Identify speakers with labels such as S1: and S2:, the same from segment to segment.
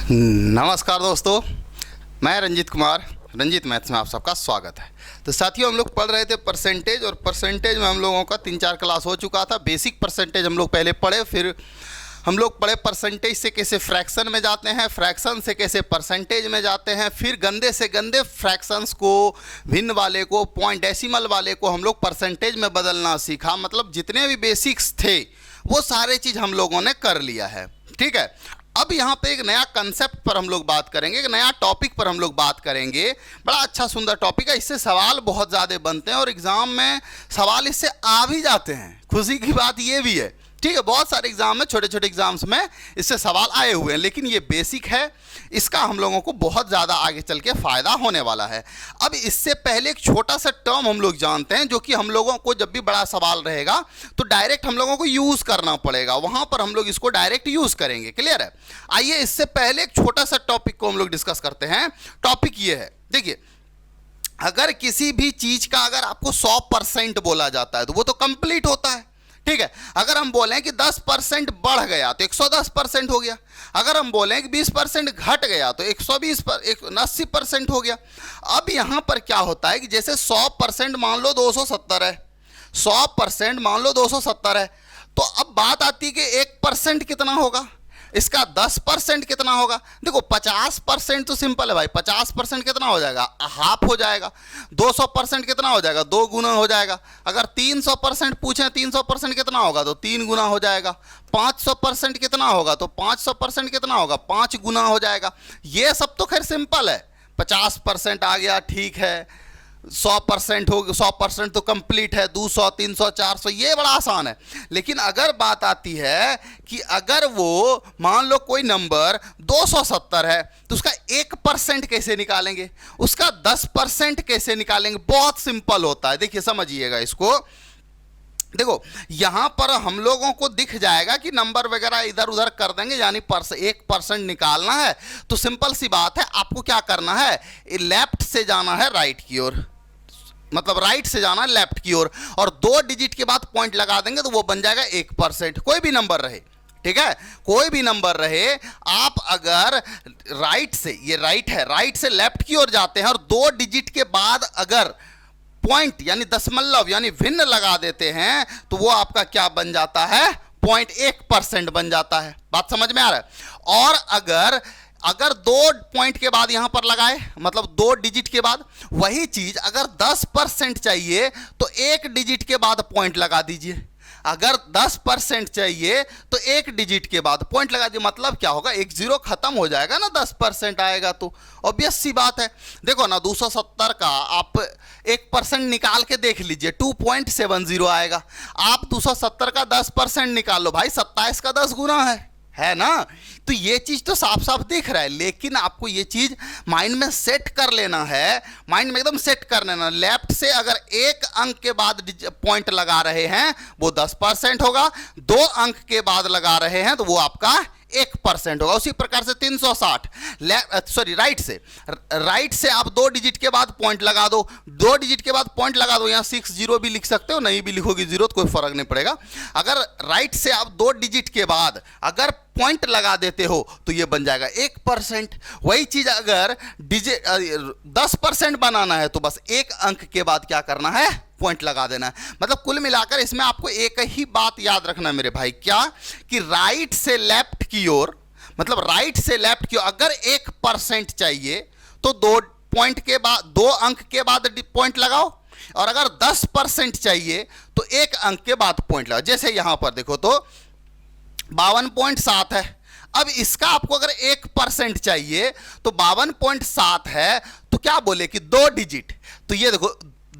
S1: नमस्कार दोस्तों, मैं रंजीत कुमार, रंजीत मैथ्स में आप सबका स्वागत है। तो साथियों, हम लोग पढ़ रहे थे परसेंटेज, और परसेंटेज में हम लोगों का 3-4 क्लास हो चुका था। बेसिक परसेंटेज हम लोग पहले पढ़े, फिर हम लोग पढ़े परसेंटेज से कैसे फ्रैक्शन में जाते हैं, फ्रैक्शन से कैसे परसेंटेज में जाते हैं, फिर गंदे से गंदे फ्रैक्शंस को, भिन्न वाले को, पॉइंट डेसिमल वाले को हम लोग परसेंटेज में बदलना सीखा। मतलब जितने भी बेसिक्स थे वो सारे चीज़ हम लोगों ने कर लिया है। ठीक है, अब यहाँ पे एक नया कंसेप्ट पर हम लोग बात करेंगे, एक नया टॉपिक पर हम लोग बात करेंगे। बड़ा अच्छा सुंदर टॉपिक है, इससे सवाल बहुत ज़्यादा बनते हैं और एग्ज़ाम में सवाल इससे आ भी जाते हैं। खुशी की बात ये भी है, ठीक है, बहुत सारे एग्जाम में, छोटे छोटे एग्जाम्स में इससे सवाल आए हुए हैं, लेकिन ये बेसिक है, इसका हम लोगों को बहुत ज़्यादा आगे चल के फ़ायदा होने वाला है। अब इससे पहले एक छोटा सा टर्म हम लोग जानते हैं, जो कि हम लोगों को जब भी बड़ा सवाल रहेगा तो डायरेक्ट हम लोगों को यूज़ करना पड़ेगा, वहाँ पर हम लोग इसको डायरेक्ट यूज़ करेंगे। क्लियर है? आइए इससे पहले एक छोटा सा टॉपिक को हम लोग डिस्कस करते हैं। टॉपिक ये है, देखिए, अगर किसी भी चीज़ का अगर आपको 100% बोला जाता है तो वो तो कंप्लीट होता है। ठीक है, अगर हम बोलें कि 10% बढ़ गया तो 110% हो गया। अगर हम बोलें कि 20% घट गया तो 80% हो गया। अब यहां पर क्या होता है कि जैसे 100% मान लो 270 है, 100% मान लो 270 है, तो अब बात आती है कि 1% कितना होगा, इसका 10% कितना होगा। देखो 50% तो सिंपल है भाई, 50% कितना हो जाएगा, हाफ हो जाएगा। 200% कितना हो जाएगा, 2 गुना हो जाएगा। अगर 300% पूछें 300% कितना होगा तो 3 गुना हो जाएगा। 500% कितना होगा तो 500% कितना होगा, 5 गुना हो जाएगा। ये सब तो खैर सिंपल है। 50% आ गया, ठीक है। 100% हो, 100% तो कंप्लीट है। 200, 300, 400, ये बड़ा आसान है। लेकिन अगर बात आती है कि अगर वो मान लो कोई नंबर 270 है तो उसका 1% कैसे निकालेंगे, उसका 10% कैसे निकालेंगे। बहुत सिंपल होता है, देखिए समझिएगा इसको। देखो यहां पर हम लोगों को दिख जाएगा कि नंबर वगैरह इधर उधर कर देंगे, यानी 1% निकालना है तो सिंपल सी बात है, आपको क्या करना है, लेफ्ट से जाना है राइट की ओर, मतलब राइट से जाना है लेफ्ट की ओर, और 2 डिजिट के बाद पॉइंट लगा देंगे तो वो बन जाएगा 1%। कोई भी नंबर रहे, ठीक है, कोई भी नंबर रहे, आप अगर राइट से, ये राइट है, राइट से लेफ्ट की ओर जाते हैं और 2 डिजिट के बाद अगर पॉइंट यानी दशमलव यानी भिन्न लगा देते हैं तो वो आपका क्या बन जाता है, 0.1% बन जाता है। बात समझ में आ रहा है? और अगर 2 पॉइंट के बाद यहां पर लगाए, मतलब 2 डिजिट के बाद, वही चीज अगर 10% चाहिए तो 1 डिजिट के बाद पॉइंट लगा दीजिए। अगर 10% चाहिए तो 1 डिजिट के बाद पॉइंट लगा दीजिए। मतलब क्या होगा, 1 0 खत्म हो जाएगा ना, 10% आएगा तो ऑब्वियस सी बात है। देखो ना, 270 का आप 1% निकाल के देख लीजिए, 2.70 आएगा। आप 270 का 10% निकाल लो भाई, 27 का 10 गुना है ना। तो ये चीज तो साफ साफ दिख रहा है, लेकिन आपको ये चीज माइंड में सेट कर लेना है, माइंड में एकदम सेट कर लेना। लेफ्ट से अगर 1 अंक के बाद पॉइंट लगा रहे हैं वो 10% होगा, 2 अंक के बाद लगा रहे हैं तो वो आपका 1% होगा। उसी प्रकार से 360 राइट से आप 2 डिजिट के बाद पॉइंट लगा दो, 2 डिजिट के बाद पॉइंट लगा दो, यहां 60 भी लिख सकते हो, नहीं भी लिखोगे 0 तो कोई फर्क नहीं पड़ेगा। अगर राइट से आप 2 डिजिट के बाद अगर पॉइंट लगा देते हो तो ये बन जाएगा 1%। वही चीज अगर 10% बनाना है तो बस 1 अंक के बाद क्या करना है, पॉइंट लगा देना है। मतलब कुल मिलाकर इसमें आपको एक ही बात याद रखना है मेरे भाई, क्या कि राइट से लेफ्ट की ओर, मतलब राइट से लेफ्ट की ओर अगर 1% चाहिए तो 2 पॉइंट के बाद, 2 अंक के बाद पॉइंट लगाओ, और अगर 10% चाहिए तो 1 अंक के बाद पॉइंट लगाओ। जैसे यहां पर देखो तो 52.7 है। अब इसका आपको अगर 1% चाहिए तो 52.7 है तो क्या बोले कि 2 डिजिट, तो ये देखो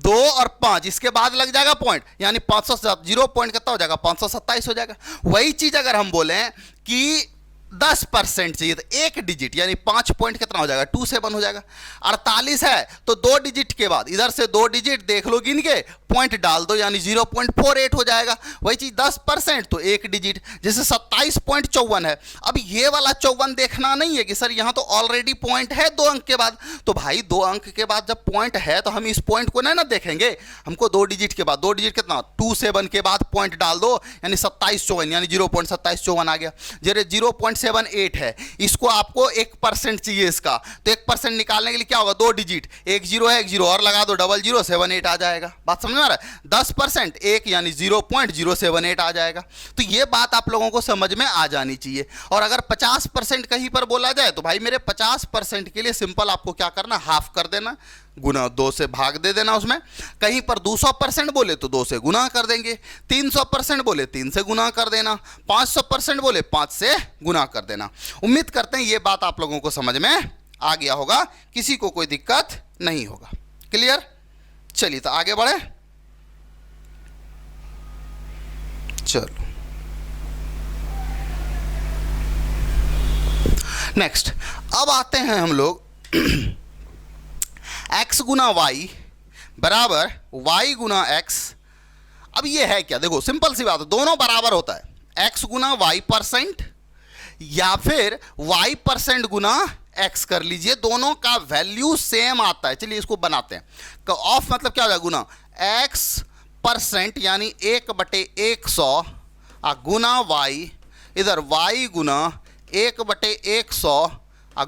S1: 2 और 5 इसके बाद लग जाएगा पॉइंट, यानी 507, 0 पॉइंट कितना हो जाएगा, 527 हो जाएगा। वही चीज अगर हम बोलें कि 10% चाहिए तो 1 डिजिट यानी 5 पॉइंट कितना हो जाएगा, 27 हो जाएगा। 48 है तो 2 डिजिट के बाद इधर से 2 डिजिट देख लो गिन के, पॉइंट डाल दो, यानी 0.48 हो जाएगा। वही चीज 10% तो 1 डिजिट, जैसे 27.54 है। अब ये वाला 54 देखना नहीं है कि सर यहाँ तो ऑलरेडी पॉइंट है 2 अंक के बाद, तो भाई 2 अंक के बाद जब पॉइंट है तो हम इस पॉइंट को नहीं ना देखेंगे, हमको 2 डिजिट के बाद, 2 डिजिट कितना, 27 के बाद पॉइंट डाल दो, यानी 2754 यानी 0.2754 आ गया। जैसे 0.78 है, इसको आपको 1% चाहिए इसका, तो 1% निकालने के लिए क्या होगा, 2 डिजिट, एक जीरो है, एक जीरो और लगा दो, डबल जीरो 78 आ जाएगा। बात समझ में आ रहा है? 10% एक यानी 0.078 आ जाएगा। तो ये बात आप लोगों को समझ में आ जानी चाहिए। और अगर 50% कहीं पर बोला जाए तो भाई मेरे 50% के लिए सिंपल आपको क्या करना, हाफ कर देना, गुना 2 से भाग दे देना उसमें। कहीं पर 200% बोले तो 2 से गुना कर देंगे, 300% बोले 3 से गुना कर देना, 500% बोले 5 से गुना कर देना। उम्मीद करते हैं ये बात आप लोगों को समझ में आ गया होगा, किसी को कोई दिक्कत नहीं होगा। क्लियर? चलिए तो आगे बढ़े। चलो नेक्स्ट, अब आते हैं हम लोग x गुना वाई बराबर y गुना x। अब ये है क्या, देखो सिंपल सी बात है, दोनों बराबर होता है, x गुना y% या फिर y% गुना x कर लीजिए, दोनों का वैल्यू सेम आता है। चलिए इसको बनाते हैं। ऑफ मतलब क्या हो जाएगा, गुना x% यानी 1/100 गुना y, इधर y गुना 1/100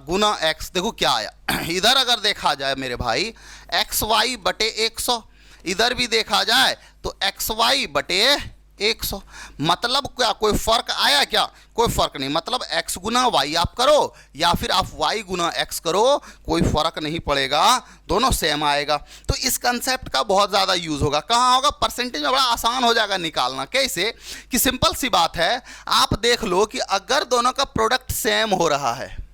S1: गुना x। देखो क्या आया, इधर अगर देखा जाए मेरे भाई xy/100, इधर भी देखा जाए तो xy/100। मतलब क्या कोई फर्क आया क्या? कोई फर्क नहीं। मतलब x गुना y आप करो या फिर आप y गुना x करो, कोई फर्क नहीं पड़ेगा, दोनों सेम आएगा। तो इस कंसेप्ट का बहुत ज़्यादा यूज़ होगा। कहाँ होगा? परसेंटेज में बड़ा आसान हो जाएगा निकालना। कैसे कि सिंपल सी बात है, आप देख लो कि अगर दोनों का प्रोडक्ट सेम हो रहा है,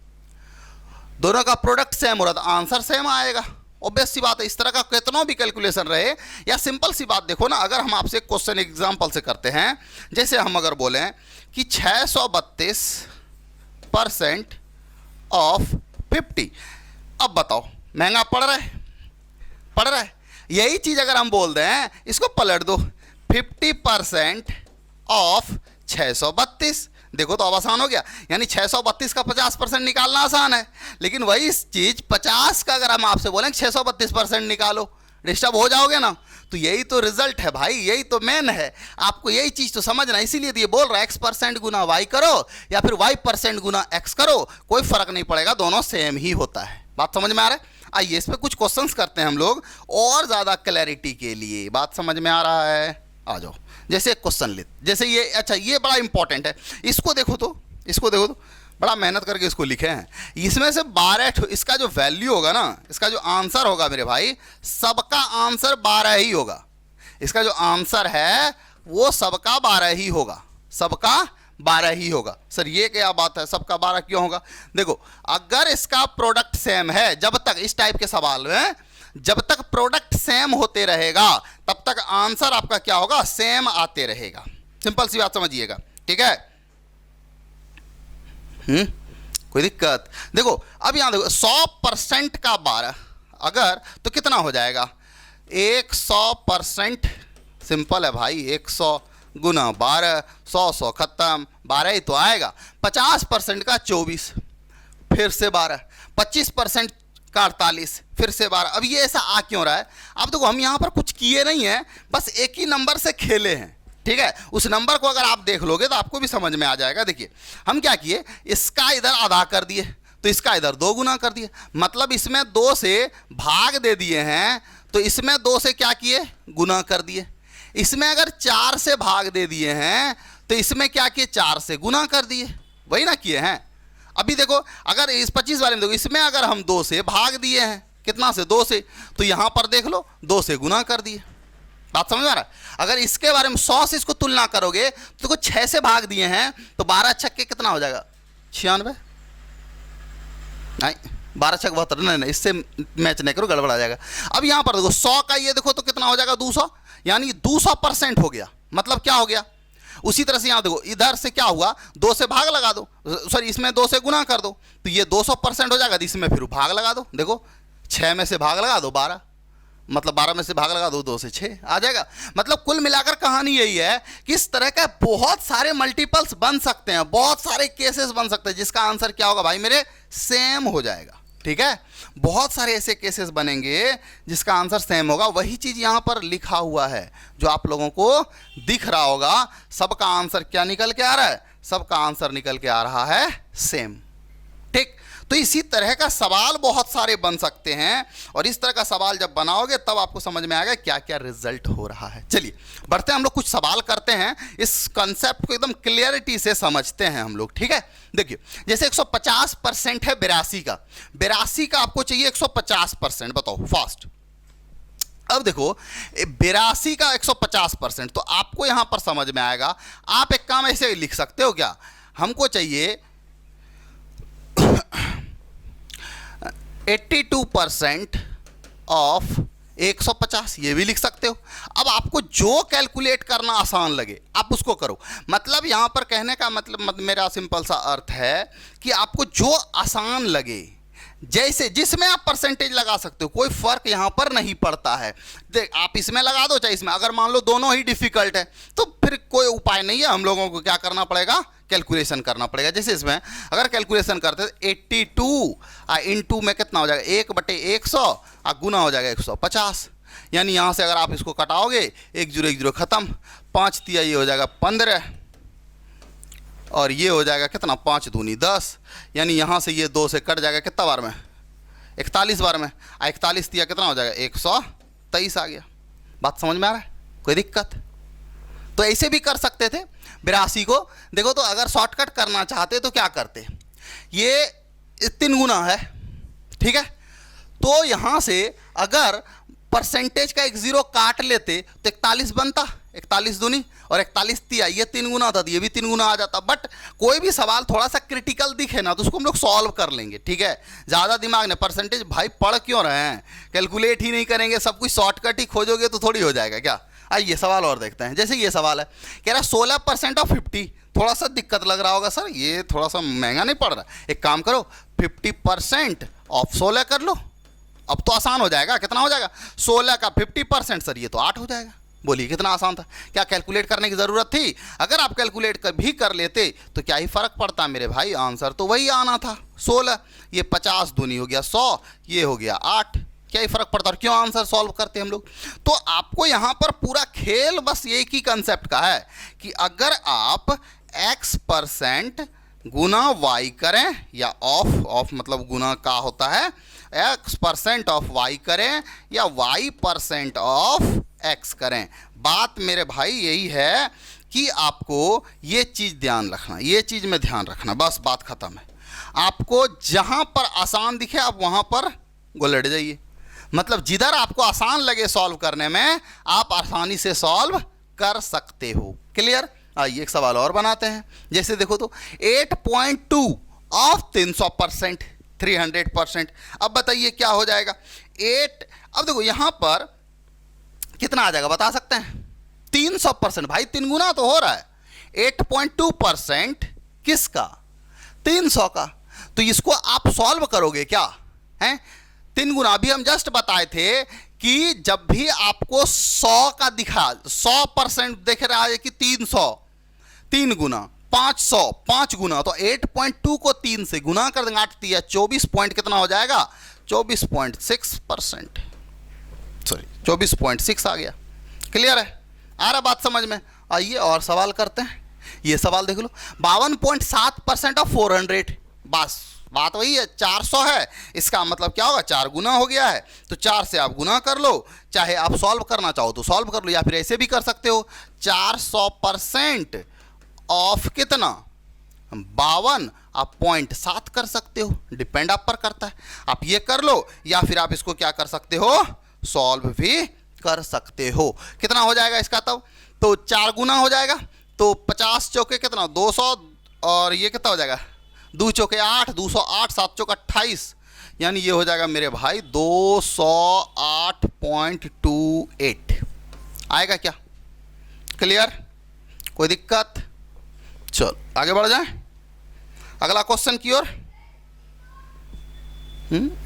S1: दोनों का प्रोडक्ट सेम हो रहा है तो आंसर सेम आएगा। ऑब्वियस सी बात है। इस तरह का कितनों भी कैलकुलेशन रहे, या सिंपल सी बात देखो ना, अगर हम आपसे क्वेश्चन एग्जांपल से करते हैं, जैसे हम अगर बोलें कि 632% ऑफ 50, अब बताओ महंगा पड़ रहा है? पड़ रहा है। यही चीज़ अगर हम बोल दें, इसको पलट दो, 50% ऑफ 632, देखो तो अब आसान हो गया। यानी 632 का 50% निकालना आसान है, लेकिन वही चीज़ 50 का अगर हम आपसे बोलें 632% निकालो, डिस्टर्ब हो जाओगे ना। तो यही तो रिजल्ट है भाई, यही तो मेन है। आपको यही चीज़ तो समझना, इसीलिए तो ये बोल रहा है x% गुना y करो या फिर y% गुना x करो, कोई फर्क नहीं पड़ेगा, दोनों सेम ही होता है। बात समझ में आ रहा है? आइए इस पर कुछ क्वेश्चंस करते हैं हम लोग और ज़्यादा क्लैरिटी के लिए। बात समझ में आ रहा है? आ जाओ। जैसे एक क्वेश्चन ले, जैसे ये, अच्छा ये बड़ा इंपॉर्टेंट है, इसको देखो तो, इसको देखो तो, बड़ा मेहनत करके इसको लिखे हैं। इसमें से 12, इसका जो वैल्यू होगा ना, इसका जो आंसर होगा मेरे भाई, सबका आंसर 12 ही होगा। इसका जो आंसर है वो सबका 12 ही होगा, सबका 12 ही होगा। सर ये क्या बात है, सबका 12 क्यों होगा? देखो अगर इसका प्रोडक्ट सेम है, जब तक इस टाइप के सवाल में जब तक प्रोडक्ट सेम होते रहेगा तब तक आंसर आपका क्या होगा, सेम आते रहेगा। सिंपल सी बात समझिएगा, ठीक है? कोई दिक्कत? देखो अब यहां देखो, 100% का 12 अगर तो कितना हो जाएगा, 100%। सिंपल है भाई, 100 गुना 12, 100 खत्म, 12 ही तो आएगा। 50% का 24, फिर से 12, 25% का 48, फिर से 12। अब ये ऐसा आ क्यों रहा है? अब देखो हम यहाँ पर कुछ किए नहीं है, बस एक ही नंबर से खेले हैं, ठीक है? उस नंबर को अगर आप देख लोगे तो आपको भी समझ में आ जाएगा। देखिए हम क्या किए, इसका इधर आधा कर दिए तो इसका इधर 2 गुना कर दिए, मतलब इसमें 2 से भाग दे दिए हैं तो इसमें 2 से क्या किए, गुना कर दिए। इसमें अगर 4 से भाग दे दिए हैं तो इसमें क्या किए, 4 से गुना कर दिए, वही ना किए हैं। अभी देखो अगर इस 25 वाले में देखो, इसमें अगर हम 2 से भाग दिए हैं, कितना से, 2 से, तो यहाँ पर देख लो 2 से गुना कर दिए। बात समझ में आ रहा है? अगर इसके बारे में 100 से इसको तुलना करोगे तो देखो 6 से भाग दिए हैं तो 12 छक्के कितना हो जाएगा, 96, नहीं 12 छक्के 72, नहीं इससे मैच नहीं करो, गड़बड़ आ जाएगा। अब यहाँ पर देखो 100 का ये देखो तो कितना हो जाएगा, 200, यानी 200% हो गया। मतलब क्या हो गया? उसी तरह से यहाँ देखो, इधर से क्या हुआ, 2 से भाग लगा दो, सॉरी इसमें 2 से गुना कर दो तो ये 200% हो जाएगा। इसमें फिर भाग लगा दो, देखो 6 में से भाग लगा दो 12, मतलब 12 में से भाग लगा दो 2 से 6 आ जाएगा। मतलब कुल मिलाकर कहानी यही है कि इस तरह का बहुत सारे मल्टीपल्स बन सकते हैं, बहुत सारे केसेस बन सकते हैं जिसका आंसर क्या होगा भाई मेरे, सेम हो जाएगा। ठीक है, बहुत सारे ऐसे केसेस बनेंगे जिसका आंसर सेम होगा। वही चीज़ यहाँ पर लिखा हुआ है जो आप लोगों को दिख रहा होगा, सबका आंसर क्या निकल के आ रहा है, सबका आंसर निकल के आ रहा है सेम। ठीक, तो इसी तरह का सवाल बहुत सारे बन सकते हैं, और इस तरह का सवाल जब बनाओगे तब आपको समझ में आएगा क्या क्या रिजल्ट हो रहा है। चलिए बढ़ते हैं, हम लोग कुछ सवाल करते हैं, इस कंसेप्ट को एकदम क्लियरिटी से समझते हैं हम लोग। ठीक है, देखिए जैसे 150% है 82 का, 82 का आपको चाहिए 150%, बताओ फास्ट। अब देखो 82 का 150%, तो आपको यहां पर समझ में आएगा। आप एक काम ऐसे लिख सकते हो क्या, हमको चाहिए 82% ऑफ 150, ये भी लिख सकते हो। अब आपको जो कैलकुलेट करना आसान लगे आप उसको करो। मतलब यहां पर कहने का मतलब मेरा सिंपल सा अर्थ है कि आपको जो आसान लगे, जैसे जिसमें आप परसेंटेज लगा सकते हो, कोई फर्क यहां पर नहीं पड़ता है। देख आप इसमें लगा दो चाहे इसमें, अगर मान लो दोनों ही डिफिकल्ट है तो फिर कोई उपाय नहीं है, हम लोगों को क्या करना पड़ेगा, कैलकुलेशन करना पड़ेगा। जैसे इसमें अगर कैलकुलेशन करते तो 82 इंटू में कितना हो जाएगा 1/100 गुना हो जाएगा 150, यानी यहां से अगर आप इसको कटाओगे 1 0 1 0 खत्म, 5 तिया ये हो जाएगा 15, और ये हो जाएगा कितना 5 दूनी 10, यानी यहाँ से ये 2 से कट जाएगा कितना बार में 41 बार में, 41 दिया कितना हो जाएगा 123 आ गया। बात समझ में आ रहा है, कोई दिक्कत? तो ऐसे भी कर सकते थे 82 को। देखो तो अगर शॉर्टकट करना चाहते तो क्या करते, ये 3 गुना है, ठीक है, तो यहाँ से अगर परसेंटेज का 1 0 काट लेते तो 41 बनता, 41 दूनी और 41 तिया, ये 3 गुना था, ये भी 3 गुना आ जाता। बट कोई भी सवाल थोड़ा सा क्रिटिकल दिखे ना तो उसको हम लोग सॉल्व कर लेंगे। ठीक है, ज़्यादा दिमाग ने, परसेंटेज भाई पढ़ क्यों रहे हैं, कैलकुलेट ही नहीं करेंगे, सब कुछ शॉर्टकट ही खोजोगे तो थोड़ी हो जाएगा क्या। आइए सवाल और देखते हैं। जैसे ये सवाल है, कह रहा 16% ऑफ 50, थोड़ा सा दिक्कत लग रहा होगा सर, ये थोड़ा सा महंगा नहीं पड़ रहा। एक काम करो 50% ऑफ 16 कर लो, अब तो आसान हो जाएगा। कितना हो जाएगा 16 का 50%, सर ये तो 8 हो जाएगा। बोलिए कितना आसान था, क्या कैलकुलेट करने की ज़रूरत थी? अगर आप कैलकुलेट भी कर लेते तो क्या ही फ़र्क पड़ता मेरे भाई, आंसर तो वही आना था 16। ये 50 दूनी हो गया 100, ये हो गया 8, क्या ही फ़र्क पड़ता, और क्यों आंसर सॉल्व करते हम लोग। तो आपको यहाँ पर पूरा खेल बस एक ही कंसेप्ट का है कि अगर आप x% गुना y करें, या ऑफ मतलब गुना का होता है, x% ऑफ y करें या y% ऑफ x करें। बात मेरे भाई यही है कि आपको ये चीज़ ध्यान रखना, ये चीज़ में ध्यान रखना, बस बात ख़त्म है। आपको जहाँ पर आसान दिखे आप वहाँ पर गुलट जाइए, मतलब जिधर आपको आसान लगे सॉल्व करने में आप आसानी से सॉल्व कर सकते हो। क्लियर? आइए एक सवाल और बनाते हैं। जैसे देखो तो 8.2 ऑफ 300%, 300%। अब बताइए क्या हो जाएगा 8। अब देखो यहाँ पर कितना आ जाएगा बता सकते हैं? 300%, भाई 3 गुना तो हो रहा है। 8.2% किसका? 300 का। तो इसको आप सॉल्व करोगे क्या हैं? 3 गुना। अभी हम जस्ट बताए थे कि जब भी आपको 100 का दिखा, 100% दिख रहा है कि 300, 3 गुना 500, 5 गुना, तो 8.2 को 3 से गुना कर देंगे, 8 दिया 24 पॉइंट, कितना हो जाएगा 24.6%, सॉरी 24.6 आ गया। क्लियर है? आ रहा बात समझ में? आइए और सवाल करते हैं। ये सवाल देख लो, 52.7% ऑफ 400, बस बात वही है, 400 है, इसका मतलब क्या होगा 4 गुना हो गया है, तो 4 से आप गुना कर लो, चाहे आप सॉल्व करना चाहो तो सॉल्व कर लो, या फिर ऐसे भी कर सकते हो 400% ऑफ कितना 52, आप 0.7 कर सकते हो, डिपेंड आप पर करता है। आप ये कर लो, या फिर आप इसको क्या कर सकते हो, सॉल्व भी कर सकते हो। कितना हो जाएगा इसका तब? तो 4 गुना हो जाएगा, तो 50 चौके कितना 200, और ये कितना हो जाएगा 2 चौके 8, 208, 7 चौके 28, यानी ये हो जाएगा मेरे भाई 208.28 आएगा क्या? क्लियर? कोई दिक्कत? चलो आगे बढ़ जाएं अगला क्वेश्चन की ओर।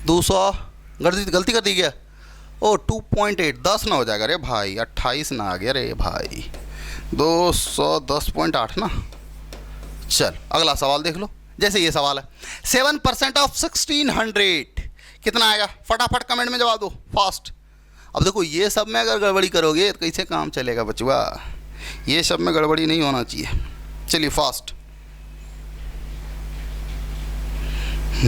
S1: 200 गलती कर दी गया, ओ 2.8, 10 ना हो जाएगा रे भाई, 28 ना आ गया रे भाई, 210.8 ना। चल अगला सवाल देख लो। जैसे ये सवाल है 7% ऑफ 1600, कितना आएगा? फटाफट कमेंट में जवाब दो फास्ट। अब देखो ये सब में अगर गड़बड़ी करोगे तो कैसे काम चलेगा बचुआ, ये सब में गड़बड़ी नहीं होना चाहिए। चलिए फास्ट तो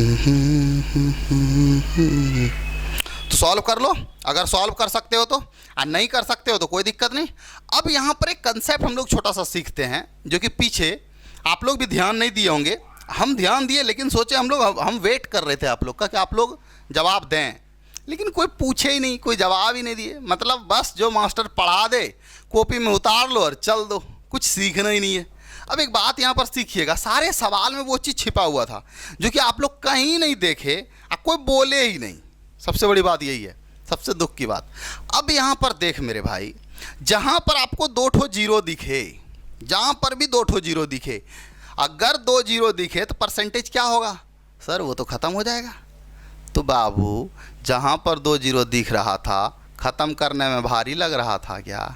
S1: सॉल्व कर लो, अगर सॉल्व कर सकते हो तो, और नहीं कर सकते हो तो कोई दिक्कत नहीं। अब यहाँ पर एक कंसेप्ट हम लोग छोटा सा सीखते हैं, जो कि पीछे आप लोग भी ध्यान नहीं दिए होंगे, हम ध्यान दिए, लेकिन सोचे हम वेट कर रहे थे आप लोग का कि आप लोग जवाब दें, लेकिन कोई पूछे ही नहीं, कोई जवाब ही नहीं दिए। मतलब बस जो मास्टर पढ़ा दे कॉपी में उतार लो और चल दो, कुछ सीखना ही नहीं है। अब एक बात यहाँ पर सीखिएगा, सारे सवाल में वो चीज़ छिपा हुआ था जो कि आप लोग कहीं नहीं देखे और कोई बोले ही नहीं। सबसे बड़ी बात यही है, सबसे दुख की बात। अब यहाँ पर देख मेरे भाई, जहाँ पर आपको 2 ठो जीरो दिखे, जहाँ पर भी 2 ठो जीरो दिखे, अगर 2 जीरो दिखे तो परसेंटेज क्या होगा सर? वो तो ख़त्म हो जाएगा। तो बाबू जहाँ पर 2 जीरो दिख रहा था, ख़त्म करने में भारी लग रहा था क्या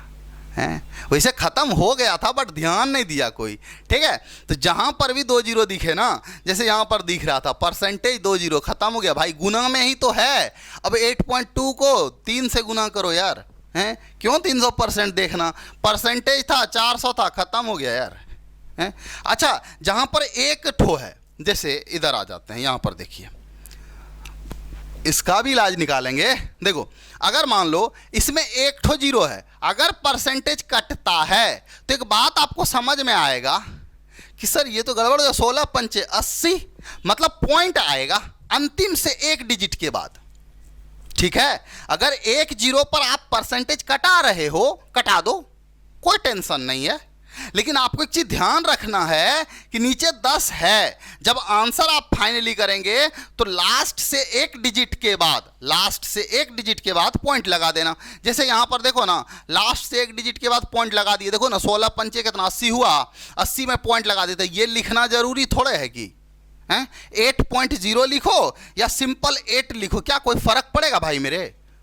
S1: हैं? वैसे ख़त्म हो गया था बट ध्यान नहीं दिया कोई, ठीक है। तो जहाँ पर भी 2 जीरो दिखे ना, जैसे यहाँ पर दिख रहा था परसेंटेज 2 जीरो, ख़त्म हो गया भाई, गुना में ही तो है। अब 8.2 को 3 से गुना करो यार, हैं? क्यों 300% देखना? परसेंटेज था 400 था, ख़त्म हो गया यार, हैं? अच्छा, जहाँ पर एक ठो है, जैसे इधर आ जाते हैं, यहाँ पर देखिए, इसका भी इलाज निकालेंगे। देखो, अगर मान लो इसमें 1 ठो जीरो है, अगर परसेंटेज कटता है तो एक बात आपको समझ में आएगा कि सर ये तो गड़बड़ है, 16 पंचे 80, मतलब पॉइंट आएगा अंतिम से 1 डिजिट के बाद, ठीक है। अगर 1 जीरो पर आप परसेंटेज कटा रहे हो, कटा दो, कोई टेंशन नहीं है, लेकिन आपको एक चीज ध्यान रखना है कि नीचे 10 है। जब आंसर आप फाइनली करेंगे तो लास्ट से 1 डिजिट के बाद, लास्ट से 1 डिजिट के बाद पॉइंट लगा देना। जैसे यहां पर देखो ना, लास्ट से 1 डिजिट के बाद पॉइंट लगा दिए, देखो ना 16 पंचे कितना 80 हुआ, 80 में पॉइंट लगा देते। ये लिखना जरूरी थोड़े है कि 8.0 लिखो या सिंपल 8 लिखो, क्या कोई फर्क पड़ेगा भाई मेरे?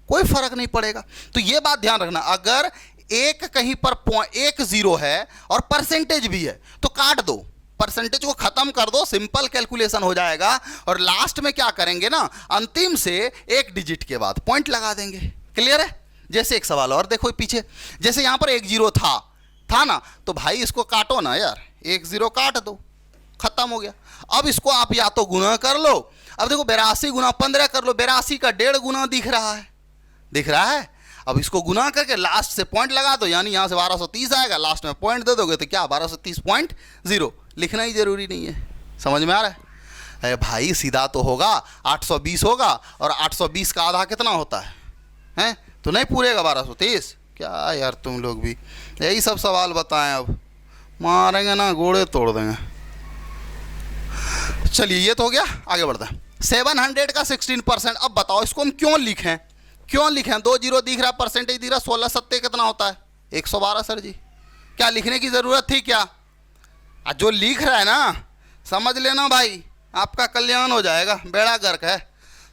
S1: कोई फर्क नहीं पड़ेगा। तो ये बात ध्यान रखना, अगर एक कहीं पर 1 जीरो है और परसेंटेज भी है तो काट दो, परसेंटेज को खत्म कर दो, सिंपल कैलकुलेशन हो जाएगा। और लास्ट में क्या करेंगे ना, अंतिम से 1 डिजिट के बाद पॉइंट लगा देंगे। क्लियर है? जैसे एक सवाल और देखो पीछे, जैसे यहां पर 1 जीरो था ना, तो भाई इसको काटो ना यार, 1 जीरो काट दो, खत्म हो गया। अब इसको आप या तो गुना कर लो, अब देखो 82 गुना 15 कर लो, 82 का 1.5 गुना दिख रहा है, दिख रहा है। अब इसको गुना करके लास्ट से पॉइंट लगा दो, यानी यहाँ से 1230 आएगा, लास्ट में पॉइंट दे दोगे तो क्या 1230.0, लिखना ही जरूरी नहीं है। समझ में आ रहा है? अरे भाई सीधा तो होगा, 820 होगा, और 820 का आधा कितना होता है, हैं? तो नहीं पूरेगा 1230। क्या यार तुम लोग भी यही सब सवाल बताएं, अब मारेंगे ना, गोड़े तोड़ देंगे। चलिए ये तो हो गया, आगे बढ़ते हैं। 700 का 16%। अब बताओ इसको हम क्यों लिखें, क्यों लिखें? 2 जीरो दिख रहा, परसेंटेज दिख रहा, 16 सत्ते कितना होता है? 112 सर जी। क्या लिखने की ज़रूरत थी क्या? जो लिख रहा है ना, समझ लेना भाई, आपका कल्याण हो जाएगा, बेड़ा गर्क है।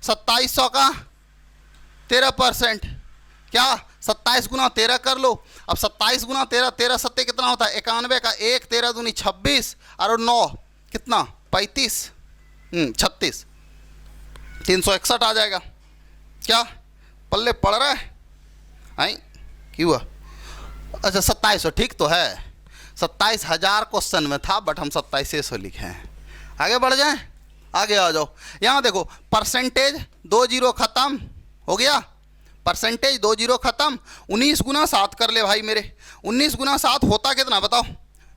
S1: 2700 का 13%, क्या 27 गुना 13 कर लो। अब 27 गुना 13, 13 सत्ते कितना होता है? 91 का 1, 13 दूनी 26 और 9 कितना? 35, 36, 361 आ जाएगा। क्या पल्ले पड़ रहा है? आई क्यों हुआ? अच्छा 2700 ठीक तो है, 27,000 क्वेश्चन में था, बट हम 2700 लिखे हैं। आगे बढ़ जाएं, आगे आ जाओ। यहाँ देखो परसेंटेज 2 जीरो खत्म हो गया, परसेंटेज 2 जीरो खत्म। 19 गुना 7 कर ले भाई मेरे, 19 गुना 7 होता कितना बताओ?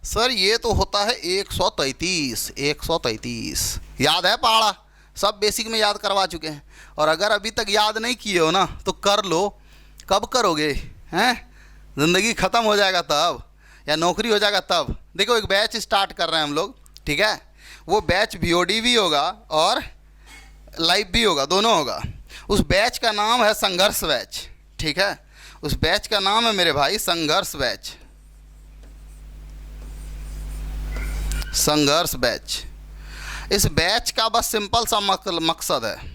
S1: सर ये तो होता है 133, 133। याद है पहाड़ा? सब बेसिक में याद करवा चुके हैं, और अगर अभी तक याद नहीं किए हो ना तो कर लो। कब करोगे हैं? ज़िंदगी ख़त्म हो जाएगा तब, या नौकरी हो जाएगा तब। देखो एक बैच स्टार्ट कर रहे हैं हम लोग, ठीक है? वो बैच VOD भी होगा और लाइव भी होगा, दोनों होगा। उस बैच का नाम है संघर्ष बैच, ठीक है? उस बैच का नाम है मेरे भाई संघर्ष बैच, संघर्ष बैच। इस बैच का बस सिंपल सा मकसद है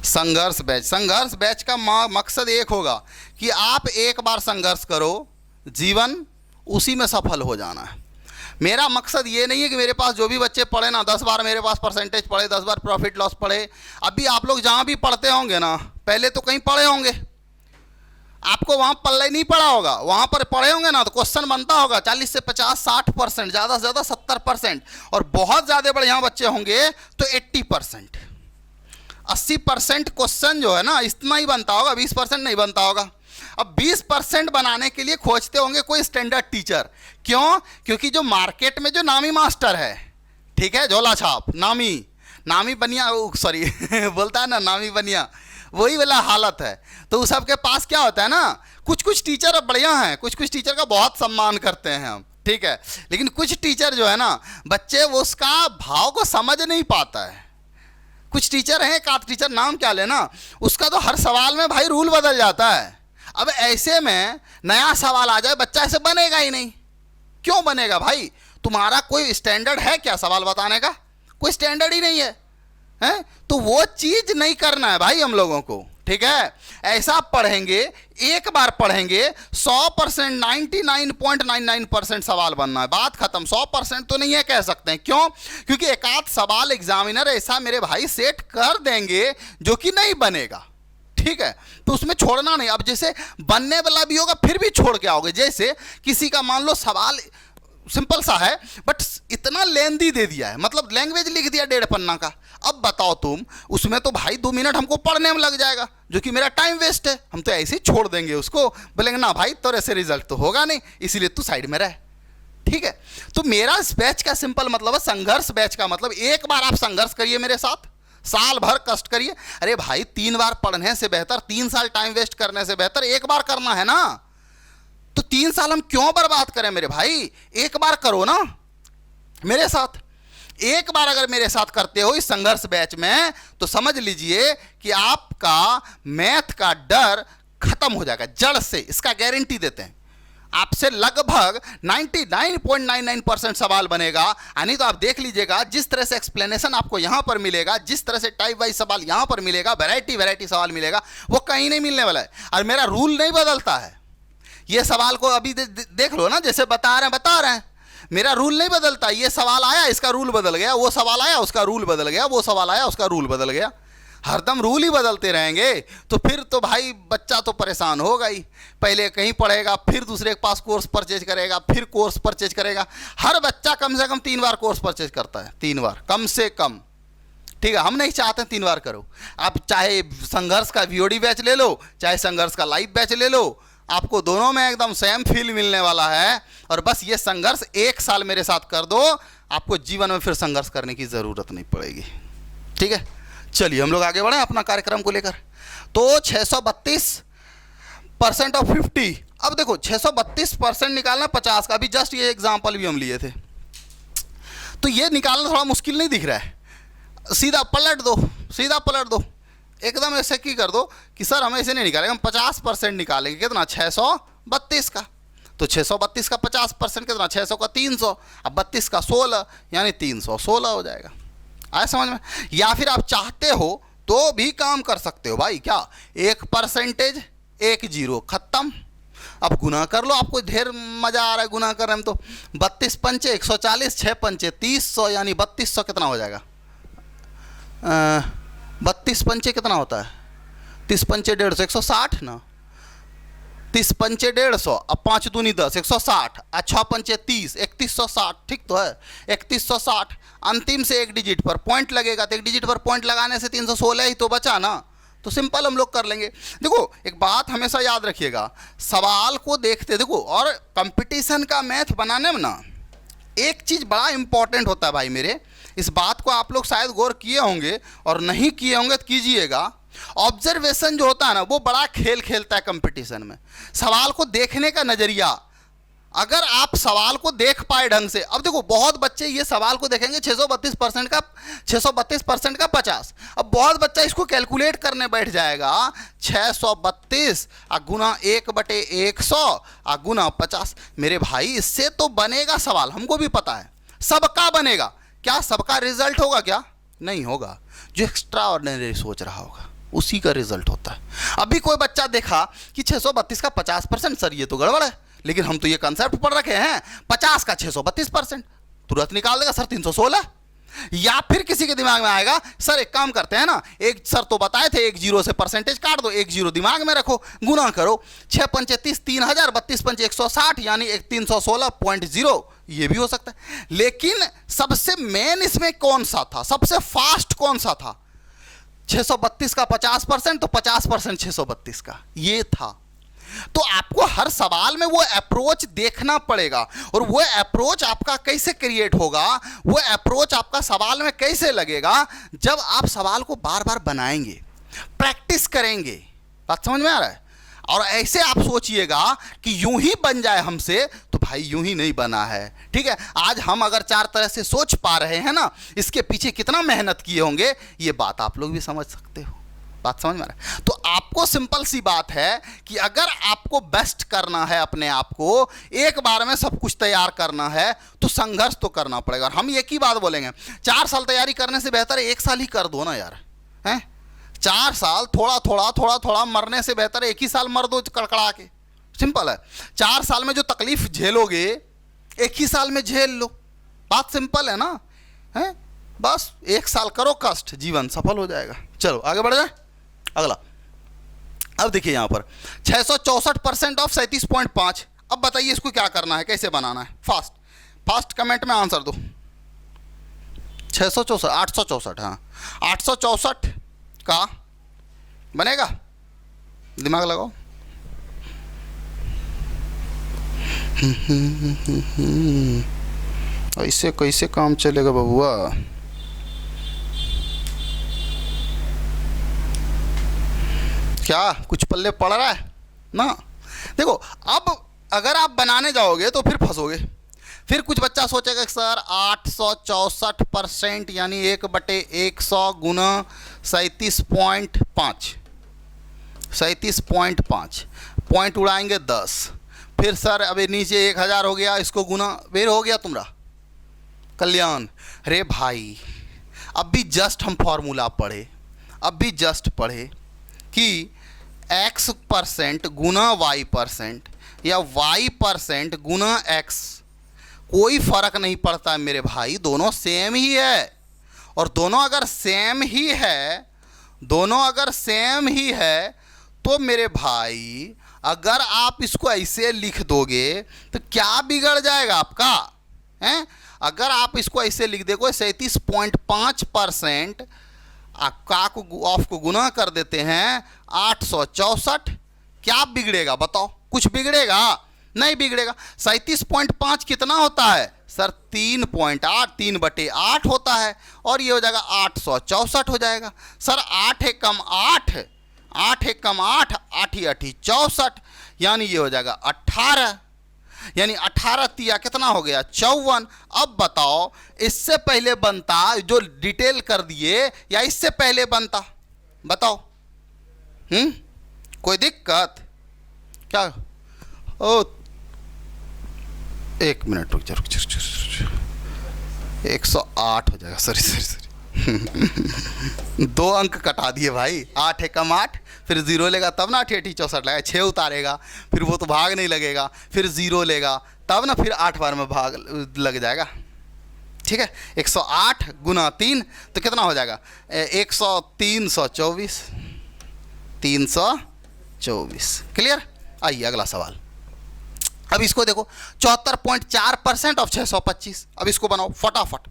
S1: संघर्ष बैच। संघर्ष बैच का मकसद एक होगा कि आप एक बार संघर्ष करो, जीवन उसी में सफल हो जाना है। मेरा मकसद ये नहीं है कि मेरे पास जो भी बच्चे पढ़े ना 10 बार मेरे पास परसेंटेज पढ़े, 10 बार प्रॉफिट लॉस पढ़े। अभी आप लोग जहाँ भी पढ़ते होंगे ना, पहले तो कहीं पढ़े होंगे, आपको वहां पल्ले नहीं पड़ा होगा, वहां पर पढ़े होंगे ना तो क्वेश्चन बनता होगा 40 से 50 60%, ज्यादा से ज्यादा 70%, और बहुत ज्यादा बढ़िया बच्चे होंगे तो 80%, 80% क्वेश्चन जो है ना इतना ही बनता होगा, 20% नहीं बनता होगा। अब 20% बनाने के लिए खोजते होंगे कोई स्टैंडर्ड टीचर। क्यों? क्योंकि जो मार्केट में जो नामी मास्टर है, ठीक है, झोला छाप नामी बनिया, सॉरी बोलता है ना नामी बनिया, वही वाला हालत है। तो उस सबके पास क्या होता है ना, कुछ कुछ टीचर अब बढ़िया हैं, कुछ कुछ टीचर का बहुत सम्मान करते हैं हम, ठीक है, लेकिन कुछ टीचर जो है ना बच्चे वो उसका भाव को समझ नहीं पाता है। कुछ टीचर हैं, एक आध टीचर नाम क्या लेना, उसका तो हर सवाल में भाई रूल बदल जाता है। अब ऐसे में नया सवाल आ जाए, बच्चा ऐसे बनेगा ही नहीं। क्यों बनेगा भाई? तुम्हारा कोई स्टैंडर्ड है क्या सवाल बताने का? कोई स्टैंडर्ड ही नहीं है, हैं? तो वो चीज नहीं करना है भाई हम लोगों को, ठीक है। ऐसा पढ़ेंगे, एक बार पढ़ेंगे 100%, 99.99% सवाल बनना है, बात खत्म। 100% तो नहीं है कह सकते हैं। क्यों? क्योंकि एक आध सवाल एग्जामिनर ऐसा मेरे भाई सेट कर देंगे जो कि नहीं बनेगा, ठीक है, तो उसमें छोड़ना नहीं। अब जैसे बनने वाला भी होगा फिर भी छोड़ के आओगे। जैसे किसी का मान लो सवाल सिंपल सा है बट इतना लेंदी दे दिया है, मतलब लैंग्वेज लिख दिया 1.5 पन्ना का। अब बताओ तुम, उसमें तो भाई 2 मिनट हमको पढ़ने में लग जाएगा, जो कि मेरा टाइम वेस्ट है। हम तो ऐसे ही छोड़ देंगे उसको, बोलेंगे ना भाई तो ऐसे रिजल्ट तो होगा नहीं, इसीलिए तू साइड में रह, ठीक है। तो मेरा इस बैच का सिंपल मतलब है संघर्ष बैच का मतलब एक बार आप संघर्ष करिए मेरे साथ, साल भर कष्ट करिए। अरे भाई 3 बार पढ़ने से बेहतर 3 साल टाइम वेस्ट करने से बेहतर एक बार करना है ना। तो 3 साल हम क्यों बर्बाद करें मेरे भाई? एक बार करो ना मेरे साथ। एक बार अगर मेरे साथ करते हो इस संघर्ष बैच में तो समझ लीजिए कि आपका मैथ का डर खत्म हो जाएगा जड़ से, इसका गारंटी देते हैं। आपसे लगभग 99.99% सवाल बनेगा। यानी तो आप देख लीजिएगा जिस तरह से एक्सप्लेनेशन आपको यहां पर मिलेगा, जिस तरह से टाइप वाइज सवाल यहां पर मिलेगा, वैरायटी सवाल मिलेगा, वो कहीं नहीं मिलने वाला है। और मेरा रूल नहीं बदलता है। ये सवाल को अभी देख लो ना, जैसे बता रहे हैं, मेरा रूल नहीं बदलता। ये सवाल आया इसका रूल बदल गया, वो सवाल आया उसका रूल बदल गया, वो सवाल आया उसका रूल बदल गया। हरदम रूल ही बदलते रहेंगे तो फिर तो भाई बच्चा तो परेशान होगा ही। पहले कहीं पढ़ेगा, फिर दूसरे के पास कोर्स परचेज करेगा, फिर कोर्स परचेज करेगा। हर बच्चा कम से कम 3 बार कोर्स परचेज करता है, 3 बार कम से कम, ठीक है। हम नहीं चाहते 3 बार करो। आप चाहे संघर्ष का VOD बैच ले लो, चाहे संघर्ष का लाइव बैच ले लो, आपको दोनों में एकदम सेम फील मिलने वाला है। और बस ये संघर्ष 1 साल मेरे साथ कर दो, आपको जीवन में फिर संघर्ष करने की ज़रूरत नहीं पड़ेगी, ठीक है। चलिए हम लोग आगे बढ़े अपना कार्यक्रम को लेकर। तो 632% ऑफ 50। अब देखो 632% निकालना 50 का, अभी जस्ट ये एग्जाम्पल भी हम लिए थे, तो ये निकालना थोड़ा मुश्किल नहीं दिख रहा है। सीधा पलट दो, एकदम ऐसे की कर दो कि सर हम ऐसे नहीं निकालेंगे, हम 50% निकालेंगे। कितना? 632 का। तो 632 का 50% कितना? 600 का 300, अब 32 का 16, यानी 316 हो जाएगा। आया समझ में? या फिर आप चाहते हो तो भी काम कर सकते हो भाई, क्या 1% 1 0 खत्म। अब गुना कर लो, आपको ढेर मजा आ रहा है गुना करने में। तो 32 पंचे 140, 6 पंचे 300, यानी 3200 कितना हो जाएगा? 32 पंचे कितना होता है? 30 पंचे 150, 160 ना। 30 पंचे 150, अब 5 दूनी 10, 160, 6 पंचे 30, 3160, ठीक तो है 3160। अंतिम से 1 डिजिट पर पॉइंट लगेगा, तो 1 डिजिट पर पॉइंट लगाने से 316 ही तो बचा ना। तो सिंपल हम लोग कर लेंगे। देखो एक बात हमेशा याद रखिएगा, सवाल को देखते देखो, और कंपटीशन का मैथ बनाने में ना एक चीज़ बड़ा इंपॉर्टेंट होता है भाई मेरे, इस बात को आप लोग शायद गौर किए होंगे, और नहीं किए होंगे तो कीजिएगा। ऑब्जर्वेशन जो होता है ना वो बड़ा खेल खेलता है कंपटीशन में। सवाल को देखने का नज़रिया, अगर आप सवाल को देख पाए ढंग से। अब देखो बहुत बच्चे ये सवाल को देखेंगे 632% का 50। अब बहुत बच्चा इसको कैलकुलेट करने बैठ जाएगा, 632 गुना 1/100 गुना 50। मेरे भाई इससे तो बनेगा सवाल, हमको भी पता है सबका बनेगा। क्या सबका रिजल्ट होगा? क्या नहीं होगा। जो एक्स्ट्रा ऑर्डिनरी सोच रहा होगा उसी का रिजल्ट होता है। अभी कोई बच्चा देखा कि 632 का 50%, सर ये तो गड़बड़ है, लेकिन हम तो ये कंसेप्ट पढ़ रखे हैं 50 का 632%, तुरंत निकाल देगा सर 316। या फिर किसी के दिमाग में आएगा सर एक काम करते हैं ना, एक सर तो बताए थे एक जीरो से परसेंटेज काट दो, एक जीरो दिमाग में रखो, गुना करो, 6 पंचे 30, 3000, 32 पंचे 160, यानी 316.0, ये भी हो सकता है। लेकिन सबसे मेन इसमें कौन सा था, सबसे फास्ट कौन सा था? 632 का 50%, तो 50% 632 का ये था। तो आपको हर सवाल में वो अप्रोच देखना पड़ेगा, और वो अप्रोच आपका कैसे क्रिएट होगा, वो अप्रोच आपका सवाल में कैसे लगेगा, जब आप सवाल को बार बार बनाएंगे, प्रैक्टिस करेंगे। बात समझ में आ रहा है? और ऐसे आप सोचिएगा कि यूं ही बन जाए हमसे, तो भाई यूं ही नहीं बना है। ठीक है, आज हम अगर 4 तरह से सोच पा रहे हैं ना, इसके पीछे कितना मेहनत किए होंगे, ये बात आप लोग भी समझ सकते हो। बात समझ में आ रहा है? तो आपको सिंपल सी बात है कि अगर आपको बेस्ट करना है, अपने आप को एक बार में सब कुछ तैयार करना है, तो संघर्ष तो करना पड़ेगा। और हम एक ही बात बोलेंगे, 4 साल तैयारी करने से बेहतर है 1 साल ही कर दो ना यार, हैं? 4 साल थोड़ा थोड़ा थोड़ा थोड़ा मरने से बेहतर है 1 ही साल मर दो कड़कड़ा के। सिंपल है। 4 साल में जो तकलीफ झेलोगे 1 ही साल में झेल लो। बात सिंपल है ना, है? बस 1 साल करो कष्ट, जीवन सफल हो जाएगा। चलो आगे बढ़ जाए। अगला, अब देखिए यहां पर 664% ऑफ 37.5। अब बताइए इसको क्या करना है, कैसे बनाना है? फास्ट फास्ट कमेंट में आंसर दो। 664, 864, हाँ 864 का बनेगा, दिमाग लगाओ। ऐसे कैसे काम चलेगा बबुआ? क्या कुछ पल्ले पड़ रहा है ना? देखो, अब अगर आप बनाने जाओगे तो फिर फंसोगे। फिर कुछ बच्चा सोचेगा कि सर 864% यानी 1/100 गुना 37.5, 37.5 पॉइंट उड़ाएंगे 10। फिर सर अभी नीचे 1000 हो गया, इसको गुना, फिर हो गया तुम्हारा कल्याण। अरे भाई अब भी जस्ट हम फॉर्मूला पढ़े, अब भी जस्ट पढ़े कि x% गुना y% या y% गुना x, कोई फर्क नहीं पड़ता है मेरे भाई, दोनों सेम ही है। और दोनों अगर सेम ही है, दोनों अगर सेम ही है, तो मेरे भाई अगर आप इसको ऐसे लिख दोगे तो क्या बिगड़ जाएगा आपका, हैं? अगर आप इसको ऐसे लिख दोगे 37.5% का को ऑफ को गुना कर देते हैं 864, क्या बिगड़ेगा बताओ? कुछ बिगड़ेगा? नहीं बिगड़ेगा। 37.5 कितना होता है सर? 3.8, 3/8 होता है, और ये हो जाएगा 864 हो जाएगा। सर 8 है कम 8, 8 है कम 8, 8 ही 8 ही 64, यानी ये हो जाएगा 18, यानी 18 तिया कितना हो गया? 54। अब बताओ इससे पहले बनता जो डिटेल कर दिए, या इससे पहले बनता? बताओ। कोई दिक्कत क्या? ओ 1 मिनट रुक जा, 108 हो जाएगा। सॉरी सॉरी सॉरी 2 अंक कटा दिए भाई। 8 है कम 8, फिर 0 लेगा तब ना 8 64 लगेगा, 6 उतारेगा, फिर वो तो भाग नहीं लगेगा, फिर 0 लेगा तब ना, फिर 8 बार में भाग लग जाएगा। ठीक है, 108 गुना 3 तो कितना हो जाएगा? 324, 324। क्लियर? आइए अगला सवाल। अब इसको देखो, 74.4% ऑफ 625। अब इसको बनाओ फटाफट,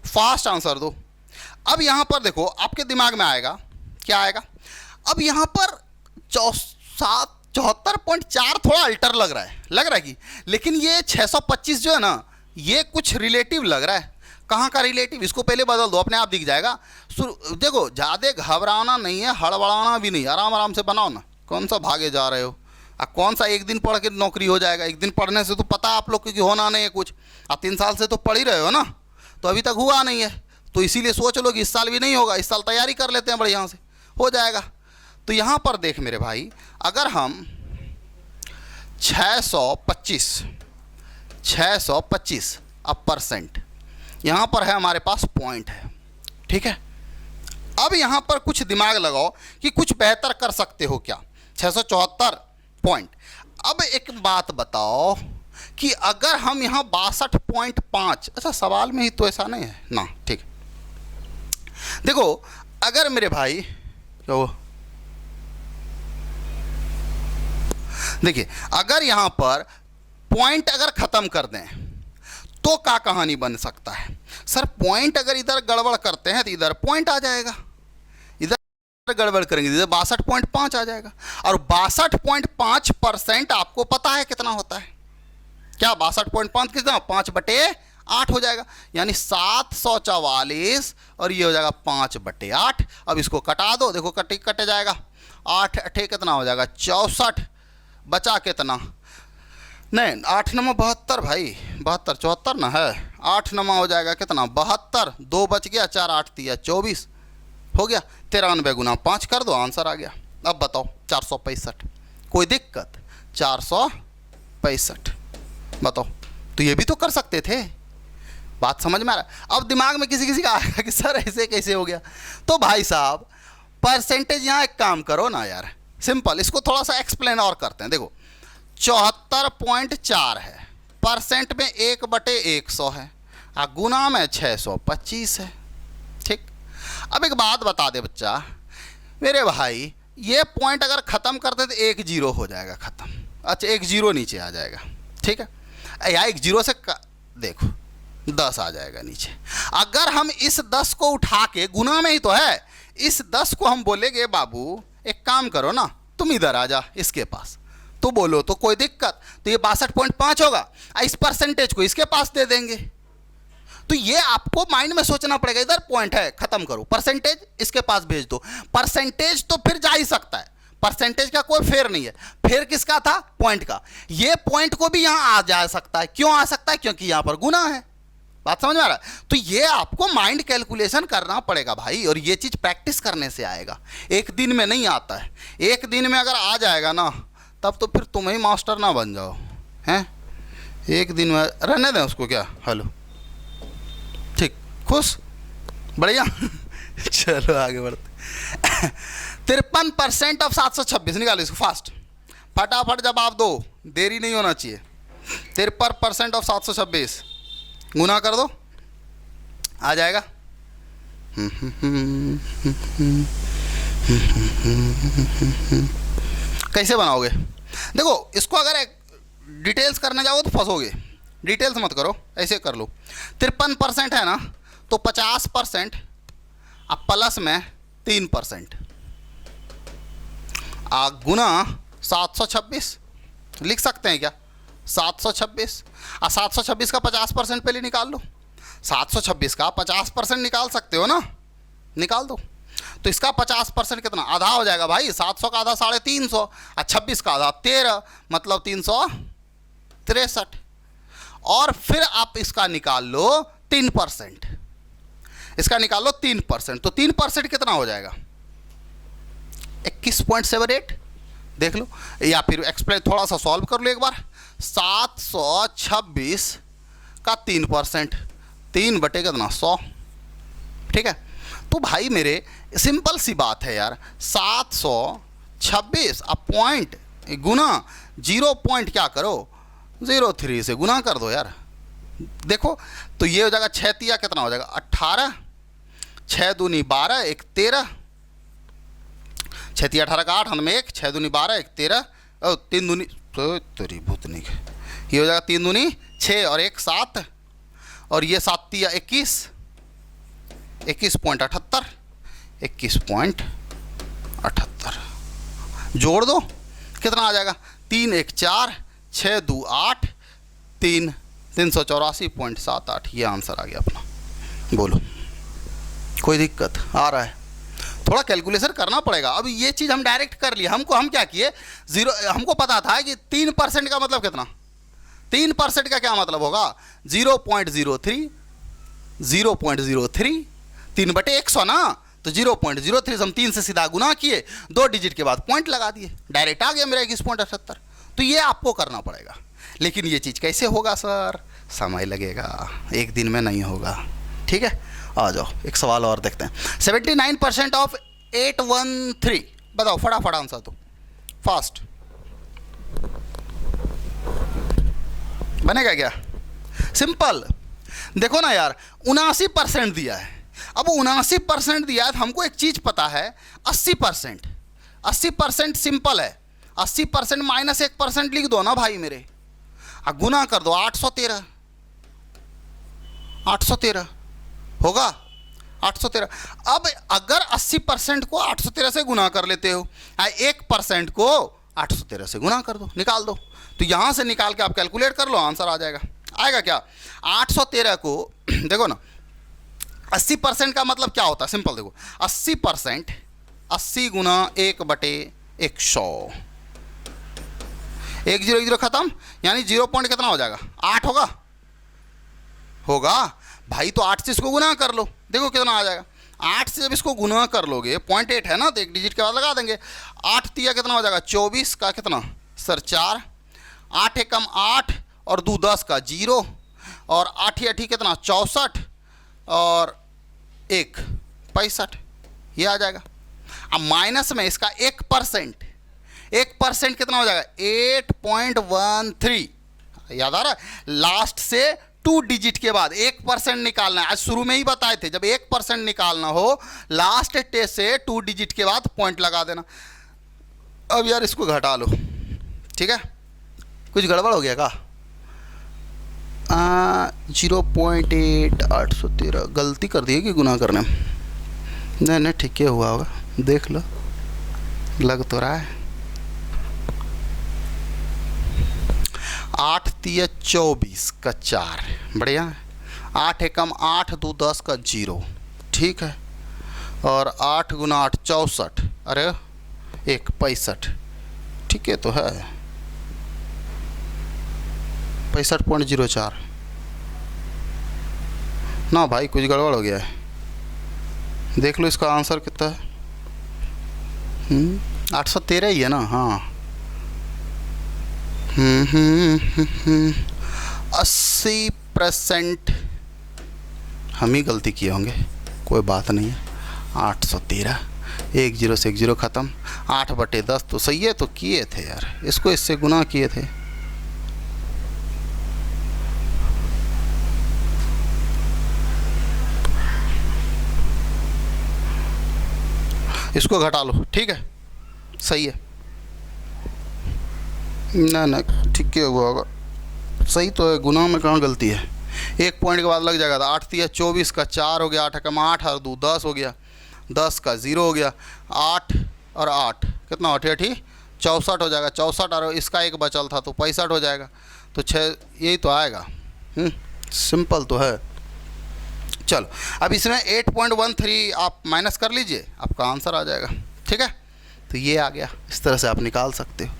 S1: फास्ट आंसर दो। अब यहां पर देखो, आपके दिमाग में आएगा क्या आएगा? अब यहां पर 74.4 थोड़ा अल्टर लग रहा है कि, लेकिन ये 625 जो है ना, ये कुछ रिलेटिव लग रहा है। कहाँ का रिलेटिव? इसको पहले बदल दो, अपने आप दिख जाएगा। देखो ज़्यादा घबराना नहीं है, हड़बड़ाना भी नहीं, आराम आराम से बनाओ ना। कौन सा भागे जा रहे हो? कौन सा एक दिन पढ़ के नौकरी हो जाएगा? एक दिन पढ़ने से तो पता है आप लोग को कि होना नहीं है कुछ। आप 3 साल से तो पढ़ ही रहे हो ना, तो अभी तक हुआ नहीं है, तो इसीलिए सोच लो कि इस साल भी नहीं होगा, इस साल तैयारी कर लेते हैं बढ़िया से, हो जाएगा। तो यहाँ पर देख मेरे भाई, अगर हम 625 अब परसेंट, यहाँ पर है हमारे पास पॉइंट है, ठीक है। अब यहाँ पर कुछ दिमाग लगाओ कि कुछ बेहतर कर सकते हो क्या? 674 पॉइंट। अब एक बात बताओ कि अगर हम यहाँ 62.5, अच्छा सवाल में ही तो ऐसा नहीं है ना, ठीक है, देखो अगर मेरे भाई तो देखिए, अगर यहां पर पॉइंट अगर खत्म कर दें तो क्या कहानी बन सकता है सर? पॉइंट अगर इधर गड़बड़ करते हैं तो इधर पॉइंट आ जाएगा, इधर गड़बड़ करेंगे इधर 62.5 आ जाएगा। और 62.5% आपको पता है कितना होता है? क्या 62.5 कितना? 5/8 हो जाएगा, यानी 744 और ये हो जाएगा 5/8। अब इसको कटा दो, देखो कटे कटे जाएगा, 8 अठे कितना हो जाएगा? 64। बचा कितना? नहीं 8 नंबर 72 भाई, 72 74 ना है, 8 नंबर हो जाएगा कितना? 72। 2 बच गया, 4 8 दिया 24 हो गया। 93 गुना 5 कर दो, आंसर आ गया। अब बताओ 465, कोई दिक्कत? 465 बताओ, तो ये भी तो कर सकते थे। बात समझ में आ रहा है? अब दिमाग में किसी किसी का आएगा कि सर ऐसे कैसे हो गया? तो भाई साहब परसेंटेज यहाँ एक काम करो ना यार, सिंपल, इसको थोड़ा सा एक्सप्लेन और करते हैं। देखो 74.4 है, परसेंट में 1/100 है, गुना में 625 है। ठीक, अब एक बात बता दे बच्चा मेरे भाई, ये पॉइंट अगर ख़त्म करते तो 1 0 हो जाएगा ख़त्म। अच्छा 1 0 नीचे आ जाएगा, ठीक है, या 1 0 से देखो 10 आ जाएगा नीचे। अगर हम इस 10 को उठा के, गुना में ही तो है, इस 10 को हम बोलेंगे बाबू एक काम करो ना, तुम इधर आ जा इसके पास, तो बोलो तो कोई दिक्कत? तो ये 62.5 होगा, इस परसेंटेज को इसके पास दे देंगे। तो ये आपको माइंड में सोचना पड़ेगा, इधर पॉइंट है, खत्म करो, परसेंटेज इसके पास भेज दो। परसेंटेज तो फिर जा ही सकता है, परसेंटेज का कोई फेर नहीं है। फेर किसका था? पॉइंट का। ये पॉइंट को भी यहां आ जा सकता है। क्यों आ सकता है? क्योंकि यहां पर गुना है। बात समझ में आ रहा है? तो ये आपको माइंड कैलकुलेशन करना पड़ेगा भाई, और ये चीज प्रैक्टिस करने से आएगा, एक दिन में नहीं आता है। एक दिन में अगर आ जाएगा ना, तब तो फिर तुम ही मास्टर ना बन जाओ, हैं? एक दिन में रहने दें उसको, क्या? हेलो, ठीक, खुश, बढ़िया। चलो आगे बढ़ते। 53% ऑफ 726 निकालो इसको फास्ट, फटाफट जवाब दो, देरी नहीं होना चाहिए। 53% ऑफ 726 गुना कर दो, आ जाएगा। कैसे बनाओगे? देखो इसको अगर एक डिटेल्स करने जाओ तो फंसोगे, डिटेल्स मत करो, ऐसे कर लो। 53% है ना, तो 50% अब प्लस में 3% गुना 726 लिख सकते हैं क्या? 726 और 726 का 50% पहले निकाल लो। 726 का 50% निकाल सकते हो ना, निकाल दो। तो इसका 50% कितना? आधा हो जाएगा भाई, 700 का आधा 350 और 26 का आधा 13, मतलब 363। और फिर आप इसका निकाल लो 3%, इसका निकाल लो 3%, तो 3% कितना हो जाएगा? 21.78 देख लो, या फिर एक्सप्लेन थोड़ा सा सॉल्व कर लो एक बार। 726 का 3%, 3 बटे कितना? 100, ठीक है। तो भाई मेरे सिंपल सी बात है यार, 726 अब पॉइंट गुना 0 पॉइंट क्या करो 03 से गुना कर दो यार। देखो तो ये हो जाएगा 6 तिया कितना हो जाएगा? 18, 6 दूनी 12, 1 13, 6 तिया 18 का 8, हम 1, 6 दूनी 12, 1 13 और 3 दूनी तो तेरी भूतनी, ये हो जाएगा 3 दूनी 6 और 1 7, और ये 7 तिया 21, 21.78, 21.78 जोड़ दो कितना आ जाएगा? 3 1 4, 6 2 8, 3 384.78, ये आंसर आ गया अपना। बोलो कोई दिक्कत आ रहा है? थोड़ा कैलकुलेशन करना पड़ेगा। अब ये चीज़ हम डायरेक्ट कर लिए, हम क्या किए, जीरो, हमको पता था कि 3% का मतलब कितना? 3% का क्या मतलब होगा? 0.03, 0.03, 3/100 ना, तो 0.03 हम 3 से सीधा गुना किए, 2 डिजिट के बाद पॉइंट लगा दिए, डायरेक्ट आ गया मेरा 21.78। तो ये आपको करना पड़ेगा, लेकिन ये चीज़ कैसे होगा सर? समय लगेगा, एक दिन में नहीं होगा, ठीक है। आ जाओ एक सवाल और देखते हैं। 79% ऑफ 813, बताओ फटाफट आंसर दो, फास्ट। बनेगा क्या? सिंपल, देखो ना यार 79% दिया है, अब 79% दिया है तो हमको एक चीज़ पता है 80%। 80% सिंपल है, 80% माइनस 1% लिख दो ना भाई मेरे, गुना कर दो 813। 813 होगा 813। अब अगर 80% को 813 से गुना कर लेते हो, 1% को 813 से गुना कर दो, निकाल दो। तो यहां से निकाल के आप कैलकुलेट कर लो, आंसर आ जाएगा। आएगा क्या? 813 को देखो ना, 80% का मतलब क्या होता है, सिंपल देखो, 80% 80 गुना 1/100, 1 0 1 0 खत्म, यानी 0 पॉइंट कितना हो जाएगा, 8 होगा भाई। तो 8 से इसको गुना कर लो, देखो कितना आ जाएगा। 8 से जब इसको गुना कर लोगे, 0.8 है ना, तो एक डिजिट के बाद लगा देंगे। 8 तिया कितना हो जाएगा, 24 का कितना सर 4, 8 एकम 8 और 2 10 का 0, और 8 8 कितना 64, और 1 65, ये आ जाएगा। अब माइनस में इसका 1%, 1% कितना हो जाएगा 8.13, याद आ रहा है? लास्ट से 2 डिजिट के बाद 1% निकालना है। आज शुरू में ही बताए थे, जब 1% निकालना हो लास्ट टेस्ट से 2 डिजिट के बाद पॉइंट लगा देना। अब यार इसको घटा लो, ठीक है? कुछ गड़बड़ हो गया का? 0.813 गलती कर दी है कि गुना करने में? नहीं ठीक है, हुआ होगा, देख लो, लग तो रहा है। 8 तिया 24 का 4, बढ़िया है। 8 एकम 8 2 10 का 0, ठीक है। और 8 गुना 8 64, अरे 1 65, ठीक है तो है 65.04 ना भाई, कुछ गड़बड़ हो गया है। देख लो इसका आंसर कितना है, 813 ही है ना? हाँ 80% हम ही गलती किए होंगे, कोई बात नहीं है। 813, 1 0 से 1 0 ख़त्म, 8/10 तो सही है, तो किए थे यार, इसको इससे गुना किए थे। इसको घटा लो, ठीक है, सही है ना ठीक है, हुआ होगा, सही तो है। गुना में कहाँ गलती है? 1 पॉइंट के बाद लग जाएगा। तो 8 तिया 24 का 4 हो गया, 8 एकम 8 और 2 10 हो गया, 10 का 0 हो गया, 8 और 8 कितना 8 8 64 हो जाएगा, 64 और इसका 1 बचल था तो 65 हो जाएगा। तो 6, यही तो आएगा। सिंपल तो है। चलो अब इसमें 8.13 आप माइनस कर लीजिए, आपका आंसर आ जाएगा, ठीक है? तो ये आ गया, इस तरह से आप निकाल सकते हो।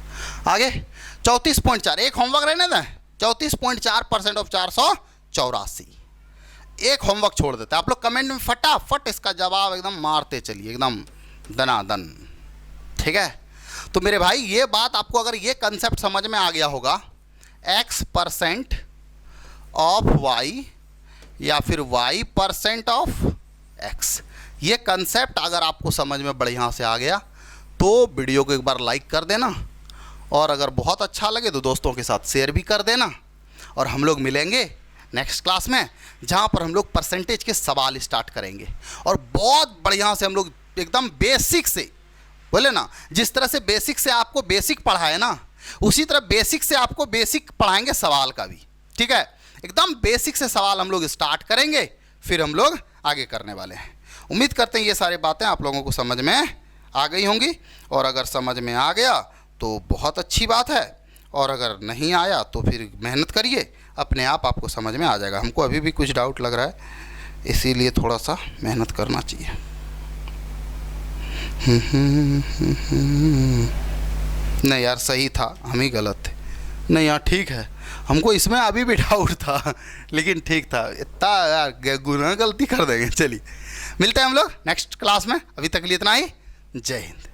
S1: आगे 34.4, एक होमवर्क रहने दें। 34.4% ऑफ 484, एक होमवर्क छोड़ देते हैं आप लोग। कमेंट में फटाफट इसका जवाब एकदम मारते चलिए, एकदम दनादन, ठीक है? तो मेरे भाई ये बात आपको, अगर ये कंसेप्ट समझ में आ गया होगा, x% ऑफ y या फिर y% ऑफ x, ये कंसेप्ट अगर आपको समझ में बढ़िया से आ गया तो वीडियो को एक बार लाइक कर देना, और अगर बहुत अच्छा लगे तो दोस्तों के साथ शेयर भी कर देना। और हम लोग मिलेंगे नेक्स्ट क्लास में, जहाँ पर हम लोग परसेंटेज के सवाल स्टार्ट करेंगे, और बहुत बढ़िया से हम लोग एकदम बेसिक से, बोले ना, जिस तरह से बेसिक से आपको बेसिक पढ़ाए ना, उसी तरह बेसिक से आपको बेसिक पढ़ाएंगे सवाल का भी, ठीक है? एकदम बेसिक से सवाल हम लोग स्टार्ट करेंगे, फिर हम लोग आगे करने वाले हैं। उम्मीद करते हैं ये सारी बातें आप लोगों को समझ में आ गई होंगी, और अगर समझ में आ गया तो बहुत अच्छी बात है, और अगर नहीं आया तो फिर मेहनत करिए, अपने आप आपको समझ में आ जाएगा। हमको अभी भी कुछ डाउट लग रहा है, इसीलिए थोड़ा सा मेहनत करना चाहिए। नहीं यार सही था, हम ही गलत थे। नहीं यार ठीक है, हमको इसमें अभी भी डाउट था, लेकिन ठीक था। इतना यार गुना गलती कर देंगे। चलिए मिलते हैं हम लोग नेक्स्ट क्लास में, अभी तक के लिए इतना ही। जय हिंद।